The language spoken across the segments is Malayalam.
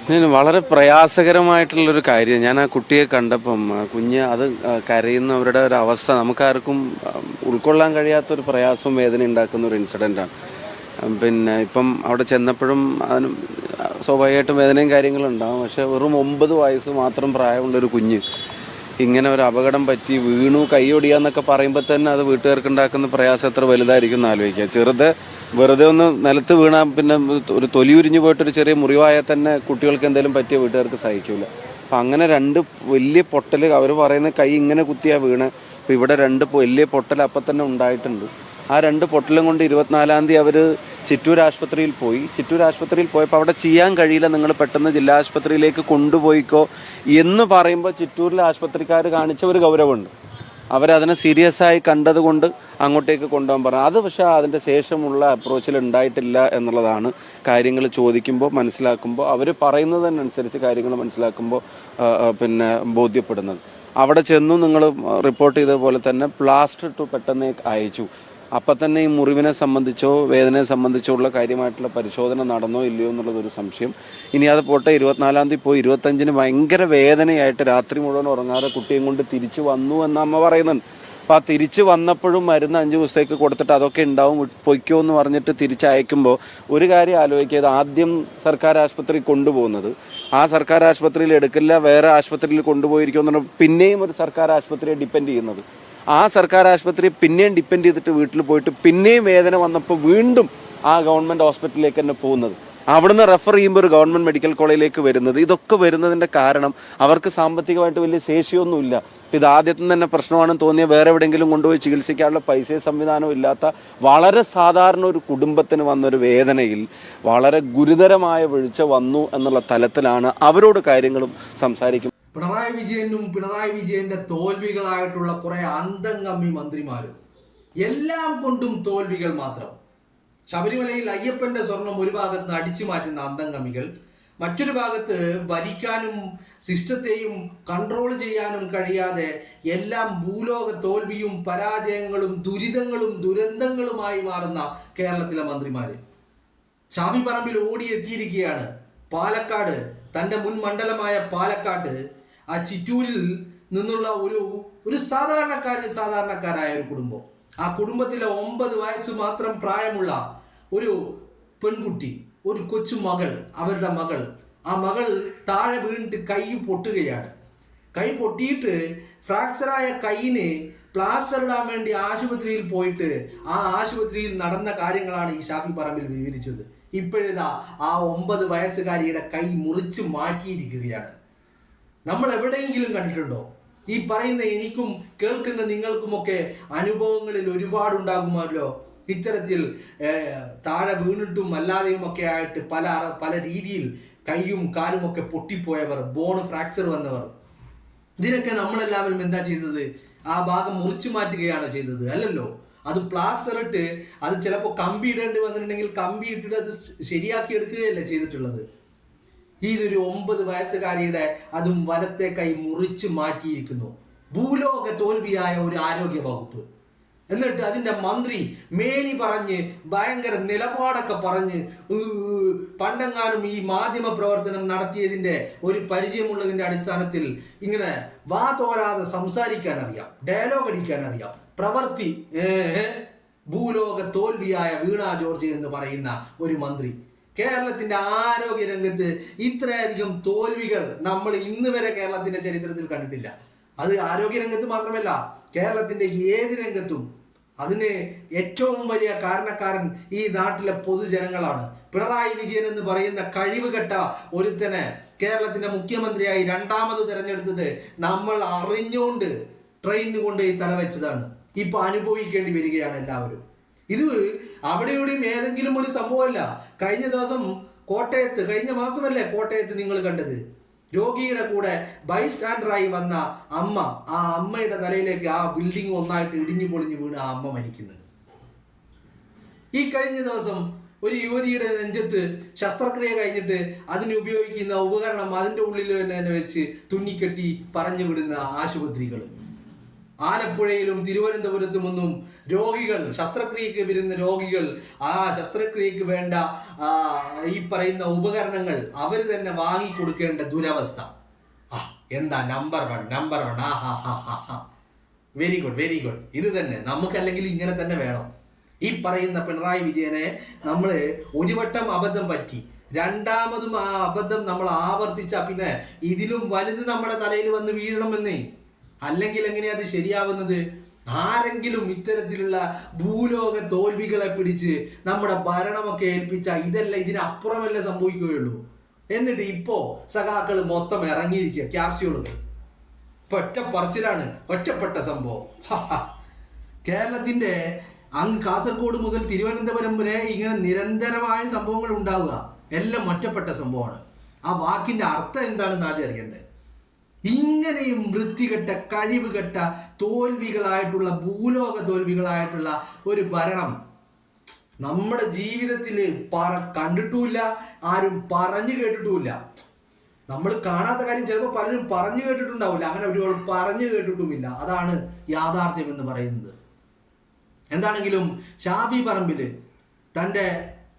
വളരെ പ്രയാസകരമായിട്ടുള്ളൊരു കാര്യം. ഞാൻ ആ കുട്ടിയെ കണ്ടപ്പം കുഞ്ഞ് അത് കരയുന്നവരുടെ ഒരു അവസ്ഥ നമുക്കാർക്കും ഉൾക്കൊള്ളാൻ കഴിയാത്തൊരു പ്രയാസവും വേദന ഉണ്ടാക്കുന്ന ഒരു ഇൻസിഡൻ്റാണ്. പിന്നെ ഇപ്പം അവിടെ ചെന്നപ്പോഴും അതിന് സ്വാഭാവികമായിട്ടും വേദനയും കാര്യങ്ങളും ഉണ്ടാകും. പക്ഷെ വെറും 9 വയസ്സ് മാത്രം പ്രായമുള്ളൊരു കുഞ്ഞ് ഇങ്ങനെ ഒരു അപകടം പറ്റി വീണു കൈയൊടിയാന്നൊക്കെ പറയുമ്പോൾ തന്നെ അത് വീട്ടുകാർക്ക് ഉണ്ടാക്കുന്ന പ്രയാസം എത്ര വലുതായിരിക്കും എന്ന് ആലോചിക്കുക. വെറുതെ ഒന്ന് നിലത്ത് വീണാൽ പിന്നെ ഒരു തൊലി ഉരിഞ്ഞു പോയിട്ടൊരു ചെറിയ മുറിവായാൽ തന്നെ കുട്ടികൾക്ക് എന്തെങ്കിലും പറ്റിയ വീട്ടുകാർക്ക് സഹിക്കില്ല. അപ്പം അങ്ങനെ 2 വലിയ പൊട്ടൽ, അവർ പറയുന്ന കൈ ഇങ്ങനെ കുത്തിയാണ് വീണ്. അപ്പോൾ ഇവിടെ 2 വലിയ പൊട്ടൽ അപ്പം തന്നെ ഉണ്ടായിട്ടുണ്ട്. ആ 2 പൊട്ടലും കൊണ്ട് 24-ാം തീയതി അവർ ചിറ്റൂർ ആശുപത്രിയിൽ പോയി. ചിറ്റൂർ ആശുപത്രിയിൽ പോയപ്പോൾ അവിടെ ചെയ്യാൻ കഴിയില്ല, നിങ്ങൾ പെട്ടെന്ന് ജില്ലാ ആശുപത്രിയിലേക്ക് കൊണ്ടുപോയിക്കോ എന്ന് പറയുമ്പോൾ ചിറ്റൂരിലെ ആശുപത്രിക്കാർ കാണിച്ച ഒരു ഗൗരവമുണ്ട്. അവരതിനെ സീരിയസ് ആയി കണ്ടതുകൊണ്ട് അങ്ങോട്ടേക്ക് കൊണ്ടുപോകാൻ പറഞ്ഞു. അത് പക്ഷേ അതിൻ്റെ ശേഷമുള്ള അപ്രോച്ചിൽ ഉണ്ടായിട്ടില്ല എന്നുള്ളതാണ് കാര്യങ്ങൾ ചോദിക്കുമ്പോൾ മനസ്സിലാക്കുമ്പോൾ അവർ പറയുന്നതിനനുസരിച്ച് കാര്യങ്ങൾ മനസ്സിലാക്കുമ്പോൾ പിന്നെ ബോധ്യപ്പെടുന്നത്. അവിടെ ചെന്നു നിങ്ങൾ റിപ്പോർട്ട് ചെയ്ത പോലെ തന്നെ പ്ലാസ്റ്റർ ഇട്ടു പെട്ടെന്ന് അയച്ചു. അപ്പം തന്നെ ഈ മുറിവിനെ സംബന്ധിച്ചോ വേദനയെ സംബന്ധിച്ചോ ഉള്ള കാര്യമായിട്ടുള്ള പരിശോധന നടന്നോ ഇല്ലയോ എന്നുള്ളതൊരു സംശയം. ഇനി അത് പോട്ടെ, 24-ാം തീയതി പോയി 25-ന് ഭയങ്കര വേദനയായിട്ട് രാത്രി മുഴുവൻ ഉറങ്ങാതെ കുട്ടിയും കൊണ്ട് തിരിച്ചു വന്നു എന്ന് അമ്മ പറയുന്നുണ്ട്. അപ്പോൾ ആ തിരിച്ച് വന്നപ്പോഴും മരുന്ന് 5 ദിവസത്തേക്ക് കൊടുത്തിട്ട് അതൊക്കെ ഉണ്ടാവും പൊയ്ക്കോ എന്ന് പറഞ്ഞിട്ട് തിരിച്ചയക്കുമ്പോൾ ഒരു കാര്യം ആലോചിക്കുക, ആദ്യം സർക്കാർ ആശുപത്രി കൊണ്ടുപോകുന്നത്, ആ സർക്കാർ ആശുപത്രിയിൽ എടുക്കില്ല വേറെ ആശുപത്രിയിൽ കൊണ്ടുപോയിരിക്കുമെന്ന് പിന്നെയും ഒരു സർക്കാർ ആശുപത്രിയെ ഡിപ്പെൻഡ് ചെയ്യുന്നത്. ആ സർക്കാർ ആശുപത്രി പിന്നെയും ഡിപ്പെൻഡ് ചെയ്തിട്ട് വീട്ടിൽ പോയിട്ട് പിന്നെയും വേദന വന്നപ്പോൾ വീണ്ടും ആ ഗവൺമെൻറ് ഹോസ്പിറ്റലിലേക്ക് തന്നെ പോകുന്നത്, അവിടുന്ന് റെഫർ ചെയ്യുമ്പോൾ ഒരു ഗവൺമെൻറ് മെഡിക്കൽ കോളേജിലേക്ക് വരുന്നത്. ഇതൊക്കെ വരുന്നതിൻ്റെ കാരണം അവർക്ക് സാമ്പത്തികമായിട്ട് വലിയ ശേഷിയൊന്നുമില്ല. ഇത് ആദ്യത്തെ തന്നെ പ്രശ്നമാണെന്ന് തോന്നിയ വേറെ എവിടെയെങ്കിലും കൊണ്ടുപോയി ചികിത്സിക്കാനുള്ള പൈസയും സംവിധാനവും ഇല്ലാത്ത വളരെ സാധാരണ ഒരു കുടുംബത്തിന് വന്നൊരു വേദനയിൽ വളരെ ഗുരുതരമായ വീഴ്ച വന്നു എന്നുള്ള തലത്തിലാണ് അവരോട് കാര്യങ്ങളും സംസാരിക്കും. പിണറായി വിജയനും പിണറായി വിജയന്റെ തോൽവികളായിട്ടുള്ള കുറെ അന്തംഗമ്മി മന്ത്രിമാരും എല്ലാം കൊണ്ടും തോൽവികൾ മാത്രം. ശബരിമലയിൽ അയ്യപ്പന്റെ സ്വർണം ഒരു ഭാഗത്ത് നിന്ന് അടിച്ചു മാറ്റുന്ന അന്തംഗമ്മികൾ, മറ്റൊരു ഭാഗത്ത് ഭരിക്കാനും സിസ്റ്റത്തെയും കൺട്രോൾ ചെയ്യാനും കഴിയാതെ എല്ലാം ഭൂലോക തോൽവിയും പരാജയങ്ങളും ദുരിതങ്ങളും ദുരന്തങ്ങളുമായി മാറുന്ന കേരളത്തിലെ മന്ത്രിമാര്. ഷാഫി പറമ്പിൽ ഓടിയെത്തിയിരിക്കുകയാണ് പാലക്കാട്, തൻ്റെ മുൻ മണ്ഡലമായ പാലക്കാട്. ആ ചിറ്റൂരിൽ നിന്നുള്ള ഒരു സാധാരണക്കാരായ ഒരു കുടുംബം. ആ കുടുംബത്തിലെ 9 വയസ്സ് മാത്രം പ്രായമുള്ള ഒരു പെൺകുട്ടി, ഒരു കൊച്ചു മകൾ, അവരുടെ മകൾ. ആ മകൾ താഴെ വീണിട്ട് കൈ പൊട്ടുകയാണ്. കൈ പൊട്ടിയിട്ട് ഫ്രാക്ചറായ കൈയിന് പ്ലാസ്റ്റർ ഇടാൻ വേണ്ടി ആശുപത്രിയിൽ പോയിട്ട് ആ ആശുപത്രിയിൽ നടന്ന കാര്യങ്ങളാണ് ഈ ഷാഫി പറമ്പിൽ വിവരിച്ചത്. ഇപ്പോഴിതാ ആ 9 വയസ്സുകാരിയുടെ കൈ മുറിച്ച് മാറ്റിയിരിക്കുകയാണ്. നമ്മൾ എവിടെയെങ്കിലും കണ്ടിട്ടുണ്ടോ? ഈ പറയുന്ന എനിക്കും കേൾക്കുന്ന നിങ്ങൾക്കുമൊക്കെ അനുഭവങ്ങളിൽ ഒരുപാടുണ്ടാകുമല്ലോ. ഇത്തരത്തിൽ താഴെ വീണിട്ടും അല്ലാതെയും ഒക്കെ ആയിട്ട് പല രീതിയിൽ കൈയും കാലും ഒക്കെ പൊട്ടിപ്പോയവർ, ബോൺ ഫ്രാക്ചർ വന്നവർ. ഇതിനൊക്കെ നമ്മളെല്ലാവരും എന്താ ചെയ്തത്? ആ ഭാഗം മുറിച്ചു മാറ്റുകയാണോ ചെയ്തത്? അല്ലല്ലോ. അത് പ്ലാസ്റ്റർ ഇട്ട് അത് ചിലപ്പോൾ കമ്പി ഇടേണ്ടി വന്നിട്ടുണ്ടെങ്കിൽ കമ്പി ഇട്ടിട്ട് അത് ശരിയാക്കി എടുക്കുകയല്ലേ ചെയ്തിട്ടുള്ളത്. ഇതൊരു 9 വയസ്സുകാരിയുടെ അതും വലത്തെ കൈ മുറിച്ച് മാറ്റിയിരിക്കുന്നു. ഭൂലോക തോൽവിയായ ഒരു ആരോഗ്യ വകുപ്പ്. എന്നിട്ട് അതിൻ്റെ മന്ത്രി മേനി പറഞ്ഞ് ഭയങ്കര നിലപാടൊക്കെ പറഞ്ഞ് പണ്ടെങ്ങാനും ഈ മാധ്യമ പ്രവർത്തനം നടത്തിയതിൻ്റെ ഒരു പരിചയമുള്ളതിൻ്റെ അടിസ്ഥാനത്തിൽ ഇങ്ങനെ വാ തോരാതെ സംസാരിക്കാൻ അറിയാം, ഡയലോഗ് അടിക്കാൻ അറിയാം. പ്രവൃത്തി ഭൂലോക തോൽവിയായ വീണ ജോർജ് എന്ന് പറയുന്ന ഒരു മന്ത്രി. കേരളത്തിന്റെ ആരോഗ്യ രംഗത്ത് ഇത്രയധികം തോൽവികൾ നമ്മൾ ഇന്ന് വരെ കേരളത്തിന്റെ ചരിത്രത്തിൽ കണ്ടിട്ടില്ല. അത് ആരോഗ്യ രംഗത്ത് മാത്രമല്ല, കേരളത്തിന്റെ ഏത് രംഗത്തും. അതിന് ഏറ്റവും വലിയ കാരണക്കാരൻ ഈ നാട്ടിലെ പൊതുജനങ്ങളാണ്. പിണറായി വിജയൻ എന്ന് പറയുന്ന കഴിവുകെട്ട ഒരുത്തനെ കേരളത്തിന്റെ മുഖ്യമന്ത്രിയായി 2ാമത് തെരഞ്ഞെടുത്തത് നമ്മൾ അറിഞ്ഞുകൊണ്ട് ട്രെയിനിന് കൊണ്ട് ഈ തലവെച്ചതാണ്. ഇപ്പൊ അനുഭവിക്കേണ്ടി വരികയാണ് എല്ലാവരും. ഇത് അവിടെ ഇവിടെയും ഏതെങ്കിലും ഒരു സംഭവമല്ല. കഴിഞ്ഞ ദിവസം കോട്ടയത്ത്, കഴിഞ്ഞ മാസമല്ലേ കോട്ടയത്ത് നിങ്ങൾ കണ്ടത്, രോഗിയുടെ കൂടെ ബൈസ്റ്റാൻഡറായി വന്ന അമ്മ, ആ അമ്മയുടെ തലയിലേക്ക് ആ ബിൽഡിംഗ് ഒന്നായിട്ട് ഇടിഞ്ഞു പൊളിഞ്ഞു വീണ് ആ അമ്മ മരിക്കുന്നത്. ഈ കഴിഞ്ഞ ദിവസം ഒരു യുവതിയുടെ നെഞ്ചത്ത് ശസ്ത്രക്രിയ കഴിഞ്ഞിട്ട് അതിന് ഉപയോഗിക്കുന്ന ഉപകരണം അതിൻ്റെ ഉള്ളിൽ തന്നെ വെച്ച് തുന്നിക്കെട്ടി പറഞ്ഞു വിടുന്ന ആശുപത്രികൾ. ആലപ്പുഴയിലും തിരുവനന്തപുരത്തുമൊന്നും രോഗികൾ, ശസ്ത്രക്രിയക്ക് വരുന്ന രോഗികൾ, ആ ശസ്ത്രക്രിയക്ക് വേണ്ട ഈ പറയുന്ന ഉപകരണങ്ങൾ അവർ തന്നെ വാങ്ങിക്കൊടുക്കേണ്ട ദുരവസ്ഥ. എന്താ നമ്പർ വൺ. Very good. ഇത് തന്നെ നമുക്കല്ലെങ്കിൽ ഇങ്ങനെ തന്നെ വേണം. ഈ പറയുന്ന പിണറായി വിജയനെ നമ്മൾ ഒരു വട്ടം അബദ്ധം പറ്റി, രണ്ടാമതും ആ അബദ്ധം നമ്മൾ ആവർത്തിച്ച പിന്നെ ഇതിലും വലുത് നമ്മുടെ തലയിൽ വന്ന് വീഴണമെന്നേ. അല്ലെങ്കിൽ എങ്ങനെയാ അത് ശരിയാവുന്നത്? ആരെങ്കിലും ഇത്തരത്തിലുള്ള ഭൂലോക തോൽവികളെ പിടിച്ച് നമ്മുടെ ഭരണമൊക്കെ ഏൽപ്പിച്ച ഇതല്ല, ഇതിനപ്പുറമല്ല സംഭവിക്കുകയുള്ളൂ. എന്നിട്ട് ഇപ്പോ സഖാക്കൾ മൊത്തം ഇറങ്ങിയിരിക്കുക ക്യാപ്സ്യൂളുകൾ. ഒറ്റ പറച്ചിലാണ്, ഒറ്റപ്പെട്ട സംഭവം. കേരളത്തിന്റെ അങ്ങ് കാസർഗോഡ് മുതൽ തിരുവനന്തപുരം വരെ ഇങ്ങനെ നിരന്തരമായ സംഭവങ്ങൾ ഉണ്ടാവുക, എല്ലാം ഒറ്റപ്പെട്ട സംഭവമാണ്. ആ വാക്കിന്റെ അർത്ഥം എന്താണെന്ന് ആദ്യം അറിയണ്ടേ. ഇങ്ങനെയും വൃത്തികെട്ട, കഴിവുകെട്ട തോൽവികളായിട്ടുള്ള, ഭൂലോക തോൽവികളായിട്ടുള്ള ഒരു ഭരണം നമ്മുടെ ജീവിതത്തിൽ കണ്ടിട്ടുമില്ല, ആരും പറഞ്ഞു കേട്ടിട്ടുമില്ല. നമ്മൾ കാണാത്ത കാര്യം ചിലപ്പോൾ പലരും പറഞ്ഞു കേട്ടിട്ടുണ്ടാവില്ല, അങ്ങനെ ഒരുപാട് പറഞ്ഞു കേട്ടിട്ടുമില്ല. അതാണ് യാഥാർത്ഥ്യം എന്ന് പറയുന്നത്. എന്താണെങ്കിലും ഷാഫി പറമ്പിൽ തൻ്റെ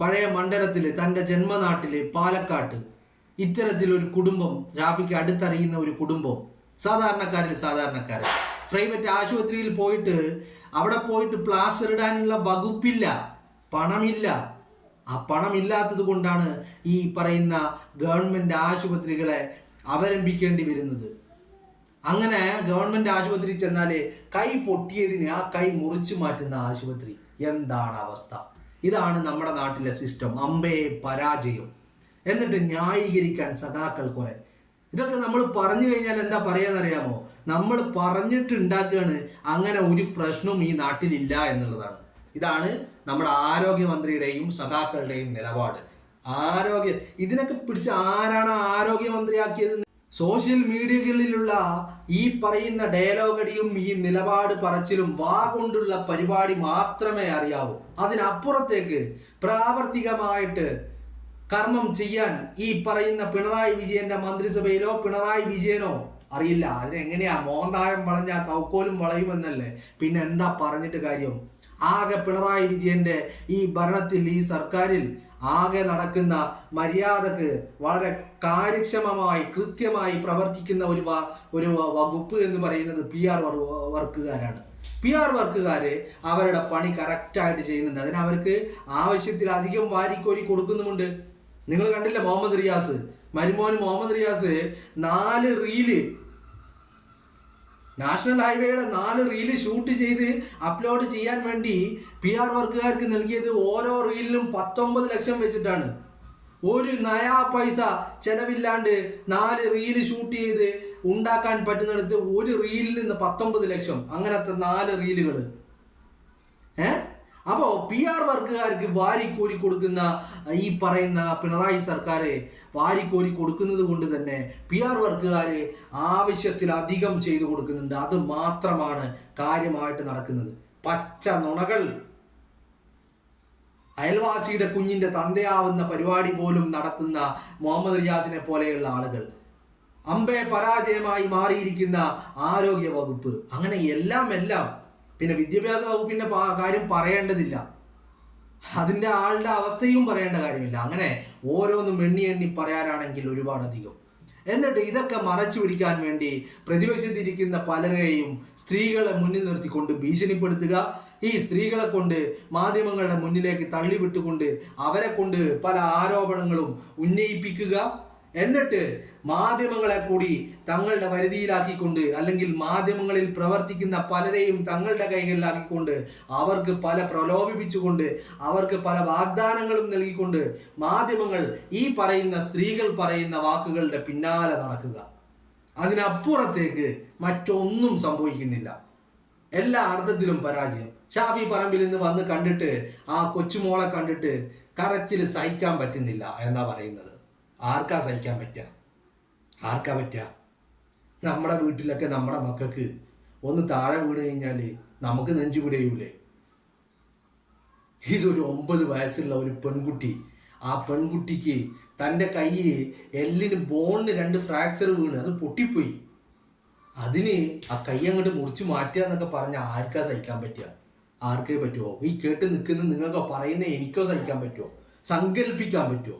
പഴയ മണ്ഡലത്തിൽ, തൻ്റെ ജന്മനാട്ടിൽ പാലക്കാട്ട് ഇത്തരത്തിലൊരു കുടുംബം, ഷാഫിക്ക് അടുത്തറിയുന്ന ഒരു കുടുംബം, സാധാരണക്കാരൻ പ്രൈവറ്റ് ആശുപത്രിയിൽ പോയിട്ട് അവിടെ പോയിട്ട് പ്ലാസ്റ്റർ ഇടാനുള്ള വകുപ്പില്ല, പണമില്ല. ആ പണമില്ലാത്തത് കൊണ്ടാണ് ഈ പറയുന്ന ഗവൺമെൻറ് ആശുപത്രികളെ അവലംബിക്കേണ്ടി വരുന്നത്. അങ്ങനെ ഗവൺമെൻറ് ആശുപത്രി ചെന്നാൽ കൈ പൊട്ടിയതിന് ആ കൈ മുറിച്ചു മാറ്റുന്ന ആശുപത്രി. എന്താണ് അവസ്ഥ? ഇതാണ് നമ്മുടെ നാട്ടിലെ സിസ്റ്റം. അമ്പേ പരാജയം. എന്നിട്ട് ന്യായീകരിക്കാൻ സഖാക്കൾ കുറെ. ഇതൊക്കെ നമ്മൾ പറഞ്ഞു കഴിഞ്ഞാൽ എന്താ പറയാന്നറിയാമോ? നമ്മൾ പറഞ്ഞിട്ട് ഉണ്ടാക്കുകയാണ് അങ്ങനെ ഒരു പ്രശ്നവും ഈ നാട്ടിലില്ല എന്നുള്ളതാണ്. ഇതാണ് നമ്മുടെ ആരോഗ്യമന്ത്രിയുടെയും സഖാക്കളുടെയും നിലപാട്. ഇതിനൊക്കെ പിടിച്ച് ആരാണ് ആരോഗ്യമന്ത്രിയാക്കിയത്? സോഷ്യൽ മീഡിയകളിലുള്ള ഈ പറയുന്ന ഡയലോഗടിയും ഈ നിലപാട് പറച്ചിലും കൊണ്ടുള്ള പരിപാടി മാത്രമേ അറിയാവൂ. അതിനപ്പുറത്തേക്ക് പ്രാവർത്തികമായിട്ട് കർമ്മം ചെയ്യാൻ ഈ പറയുന്ന പിണറായി വിജയന്റെ മന്ത്രിസഭയിലോ പിണറായി വിജയനോ അറിയില്ല. അതിനെങ്ങനെയാ മോഹൻദായം വളഞ്ഞ കൗക്കോലും വളയുമെന്നല്ലേ, പിന്നെ എന്താ പറഞ്ഞിട്ട് കാര്യം? ആകെ പിണറായി വിജയന്റെ ഈ ഭരണത്തിൽ, ഈ സർക്കാരിൽ ആകെ നടക്കുന്ന മര്യാദക്ക് വളരെ കാര്യക്ഷമമായി കൃത്യമായി പ്രവർത്തിക്കുന്ന ഒരു വകുപ്പ് എന്ന് പറയുന്നത് PR വർക്കുകാരാണ്. PR വർക്കുകാര് അവരുടെ പണി കറക്റ്റായിട്ട് ചെയ്യുന്നുണ്ട്. അതിന് അവർക്ക് ആവശ്യത്തിലധികം വാരിക്കോരി കൊടുക്കുന്നുമുണ്ട്. നിങ്ങൾ കണ്ടില്ല മുഹമ്മദ് റിയാസ്, മരുമോന് മുഹമ്മദ് റിയാസ് 4 റീല്, നാഷണൽ ഹൈവേയുടെ 4 റീല് ഷൂട്ട് ചെയ്ത് അപ്ലോഡ് ചെയ്യാൻ വേണ്ടി PR വർക്കുകാർക്ക് നൽകിയത് ഓരോ റീലിലും 19 ലക്ഷം വെച്ചിട്ടാണ്. ഒരു നയാ പൈസ ചെലവില്ലാണ്ട് 4 റീല് ഷൂട്ട് ചെയ്ത് ഉണ്ടാക്കാൻ പറ്റുന്നിടത്ത് ഒരു റീലിൽ നിന്ന് 19 ലക്ഷം. അങ്ങനത്തെ 4 റീലുകൾ. അപ്പോൾ PR വർക്കുകാർക്ക് വാരിക്കോരി കൊടുക്കുന്ന ഈ പറയുന്ന പിണറായി സർക്കാരെ വാരിക്കോരി കൊടുക്കുന്നത് കൊണ്ട് തന്നെ PR വർക്കുകാരെ ആവശ്യത്തിലധികം ചെയ്തു കൊടുക്കുന്നുണ്ട്. അത് മാത്രമാണ് കാര്യമായിട്ട് നടക്കുന്നത്. പച്ച നുണകൾ. അയൽവാസിയുടെ കുഞ്ഞിന്റെ തന്തയാവുന്ന പരിപാടി പോലും നടത്തുന്ന മുഹമ്മദ് റിയാസിനെ പോലെയുള്ള ആളുകൾ. അമ്പേ പരാജയമായി മാറിയിരിക്കുന്ന ആരോഗ്യ വകുപ്പ്. അങ്ങനെ എല്ലാം. പിന്നെ വിദ്യാഭ്യാസ വകുപ്പിന്റെ കാര്യം പറയേണ്ടതില്ല, അതിൻ്റെ ആളുടെ അവസ്ഥയും പറയേണ്ട കാര്യമില്ല. അങ്ങനെ ഓരോന്നും എണ്ണി പറയാനാണെങ്കിൽ ഒരുപാടധികം. എന്നിട്ട് ഇതൊക്കെ മറച്ചു പിടിക്കാൻ വേണ്ടി പ്രതിപക്ഷത്തിരിക്കുന്ന പലരെയും സ്ത്രീകളെ മുന്നിൽ നിർത്തിക്കൊണ്ട് ഭീഷണിപ്പെടുത്തുക, ഈ സ്ത്രീകളെ കൊണ്ട് മാധ്യമങ്ങളുടെ മുന്നിലേക്ക് തള്ളിവിട്ടുകൊണ്ട് അവരെ കൊണ്ട് പല ആരോപണങ്ങളും ഉന്നയിപ്പിക്കുക. എന്നിട്ട് മാധ്യമങ്ങളെ കൂടി തങ്ങളുടെ വരുതിയിലാക്കിക്കൊണ്ട്, അല്ലെങ്കിൽ മാധ്യമങ്ങളിൽ പ്രവർത്തിക്കുന്ന പലരെയും തങ്ങളുടെ കൈകളിലാക്കിക്കൊണ്ട്, അവർക്ക് പല പ്രലോഭിപ്പിച്ചുകൊണ്ട്, അവർക്ക് പല വാഗ്ദാനങ്ങളും നൽകിക്കൊണ്ട് മാധ്യമങ്ങൾ ഈ പറയുന്ന സ്ത്രീകൾ പറയുന്ന വാക്കുകളുടെ പിന്നാലെ നടക്കുക. അതിനപ്പുറത്തേക്ക് മറ്റൊന്നും സംഭവിക്കുന്നില്ല. എല്ലാ അർത്ഥത്തിലും പരാജയം. ഷാഫി പറമ്പിൽ നിന്ന് വന്ന് കണ്ടിട്ട് ആ കൊച്ചുമോളെ കണ്ടിട്ട് കരച്ചിൽ സഹിക്കാൻ പറ്റുന്നില്ല എന്നാ പറയുന്നത്. ആർക്കാ സഹിക്കാൻ പറ്റുക? നമ്മുടെ വീട്ടിലൊക്കെ നമ്മുടെ മക്കൾക്ക് ഒന്ന് താഴെ വീണ് കഴിഞ്ഞാൽ നമുക്ക് നെഞ്ചു പിടയൂലേ? ഇതൊരു 9 വയസ്സുള്ള ഒരു പെൺകുട്ടി. ആ പെൺകുട്ടിക്ക് തൻ്റെ കൈ എല്ലിന് ബോണിന് 2 ഫ്രാക്ചർ വീണ് അത് പൊട്ടിപ്പോയി. അതിന് ആ കൈ അങ്ങോട്ട് മുറിച്ച് മാറ്റുക എന്നൊക്കെ പറഞ്ഞാൽ ആർക്കാ സഹിക്കാൻ പറ്റുക? ആർക്കേ പറ്റുമോ? ഈ കേട്ട് നിൽക്കുന്ന നിങ്ങൾക്കോ പറയുന്ന എനിക്കോ സഹിക്കാൻ പറ്റുമോ? സങ്കല്പിക്കാൻ പറ്റുമോ?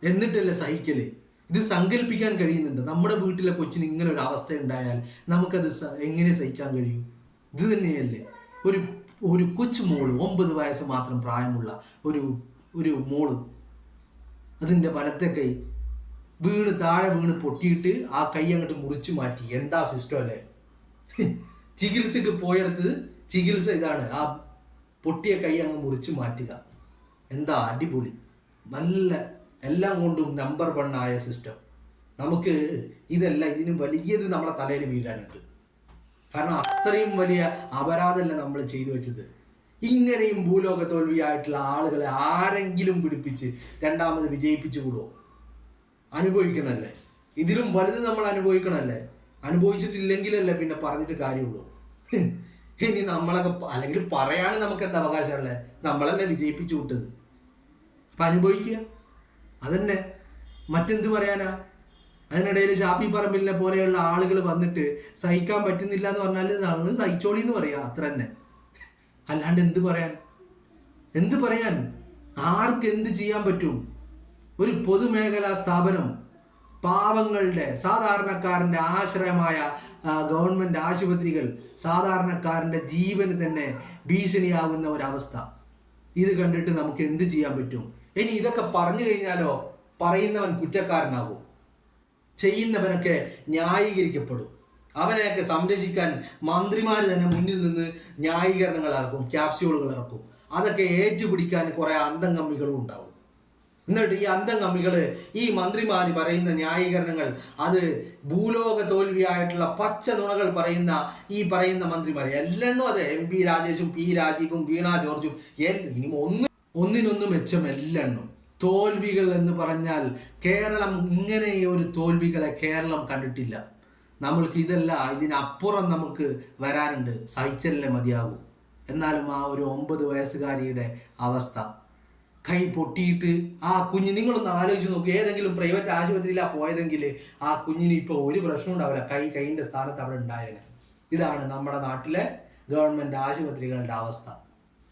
എന്നിട്ടല്ലേ സഹിക്കല്? ഇത് സങ്കല്പിക്കാൻ കഴിയുന്നുണ്ട്. നമ്മുടെ വീട്ടിലെ കൊച്ചിന് ഇങ്ങനെ ഒരു അവസ്ഥ ഉണ്ടായാൽ നമുക്കത് എങ്ങനെ സഹിക്കാൻ കഴിയും? ഇത് തന്നെയല്ലേ ഒരു ഒരു കൊച്ചു മോള്, 9 വയസ്സ് മാത്രം പ്രായമുള്ള ഒരു മോള്, അതിൻ്റെ വലത്തെ കൈ താഴെ വീണ് പൊട്ടിയിട്ട് ആ കൈ അങ്ങോട്ട് മുറിച്ചു മാറ്റി. എന്താ സിസ്റ്റം അല്ലേ? ചികിത്സക്ക് പോയെടുത്ത് ചികിത്സ ഇതാണ്, ആ പൊട്ടിയ കൈ അങ്ങ് മുറിച്ചു മാറ്റുക. എന്താ അടിപൊളി, നല്ല എല്ലാം കൊണ്ടും നമ്പർ 1 ആയ സിസ്റ്റം. നമുക്ക് ഇതിന് വലിയത് നമ്മളെ തലയിൽ വീഴാനുണ്ട്. കാരണം അത്രയും വലിയ അപരാധമല്ല നമ്മൾ ചെയ്തു വെച്ചത്. ഇങ്ങനെയും ഭൂലോക തോൽവിയായിട്ടുള്ള ആളുകളെ ആരെങ്കിലും പിടിപ്പിച്ച് രണ്ടാമത് വിജയിപ്പിച്ചു കൂടുമോ? അനുഭവിക്കണല്ലേ? ഇതിലും വലുത് നമ്മൾ അനുഭവിക്കണല്ലേ? അനുഭവിച്ചിട്ടില്ലെങ്കിലല്ലേ പിന്നെ പറഞ്ഞിട്ട് കാര്യമുള്ളൂ. ഇനി നമ്മളൊക്കെ അല്ലെങ്കിൽ പറയാൻ നമുക്ക് എന്താ അവകാശമല്ലേ? നമ്മളല്ലേ വിജയിപ്പിച്ചു വിട്ടത്. അപ്പം അനുഭവിക്കുക, അതന്നെ. മറ്റെന്ത് പറയാനാ? അതിനിടയിൽ ഷാഫി പറമ്പിലിനെ പോലെയുള്ള ആളുകൾ വന്നിട്ട് സഹിക്കാൻ പറ്റുന്നില്ല എന്ന് പറഞ്ഞാൽ നമ്മൾ സഹിച്ചോളി എന്ന് പറയാ, അത്ര തന്നെ. അല്ലാണ്ട് എന്ത് പറയാൻ? ആർക്ക് എന്ത് ചെയ്യാൻ പറ്റും? ഒരു പൊതുമേഖലാ സ്ഥാപനം പാവങ്ങളുടെ, സാധാരണക്കാരൻ്റെ ആശ്രയമായ ഗവൺമെൻറ് ആശുപത്രികൾ സാധാരണക്കാരൻ്റെ ജീവന് തന്നെ ഭീഷണിയാവുന്ന ഒരവസ്ഥ. ഇത് കണ്ടിട്ട് നമുക്ക് എന്ത് ചെയ്യാൻ പറ്റും? ഇനി ഇതൊക്കെ പറഞ്ഞു കഴിഞ്ഞാലോ പറയുന്നവൻ കുറ്റക്കാരനാകും, ചെയ്യുന്നവനൊക്കെ ന്യായീകരിക്കപ്പെടും. അവനെയൊക്കെ സംരക്ഷിക്കാൻ മന്ത്രിമാർ തന്നെ മുന്നിൽ നിന്ന് ന്യായീകരണങ്ങൾ ഇറക്കും, ക്യാപ്സ്യൂളുകൾ ഇറക്കും. അതൊക്കെ ഏറ്റുപിടിക്കാൻ കുറേ അന്തംകമ്മികളും ഉണ്ടാവും. എന്നിട്ട് ഈ അന്തംകമ്മികൾ, ഈ മന്ത്രിമാർ പറയുന്ന ന്യായീകരണങ്ങൾ, അത് ഭൂലോക തോൽവിയായിട്ടുള്ള പച്ച നുണകൾ പറയുന്ന മന്ത്രിമാർ എല്ലെണ്ണും അതെ, MP രാജേഷും P രാജീവും വീണ ജോർജും ഇനി ഒന്നിനൊന്ന് മെച്ചം എല്ലെണ്ണും. തോൽവികൾ എന്ന് പറഞ്ഞാൽ കേരളം ഇങ്ങനെ ഒരു തോൽവികളെ കേരളം കണ്ടിട്ടില്ല. നമ്മൾക്ക് ഇതിനപ്പുറം നമുക്ക് വരാനുണ്ട്. സഹിച്ചല്ലേ മതിയാകും. എന്നാലും ആ ഒരു 9 വയസ്സുകാരിയുടെ അവസ്ഥ, കൈ പൊട്ടിയിട്ട് ആ കുഞ്ഞ്, നിങ്ങളൊന്ന് ആലോചിച്ച് നോക്ക്. ഏതെങ്കിലും പ്രൈവറ്റ് ആശുപത്രിയിലാണ് പോയതെങ്കിൽ ആ കുഞ്ഞിന് ഇപ്പോൾ ഒരു പ്രശ്നം ഉണ്ടാവില്ല, കൈയിൻ്റെ സ്ഥാനത്ത് അവിടെ ഉണ്ടായേനെ. ഇതാണ് നമ്മുടെ നാട്ടിലെ ഗവൺമെൻറ് ആശുപത്രികളുടെ അവസ്ഥ.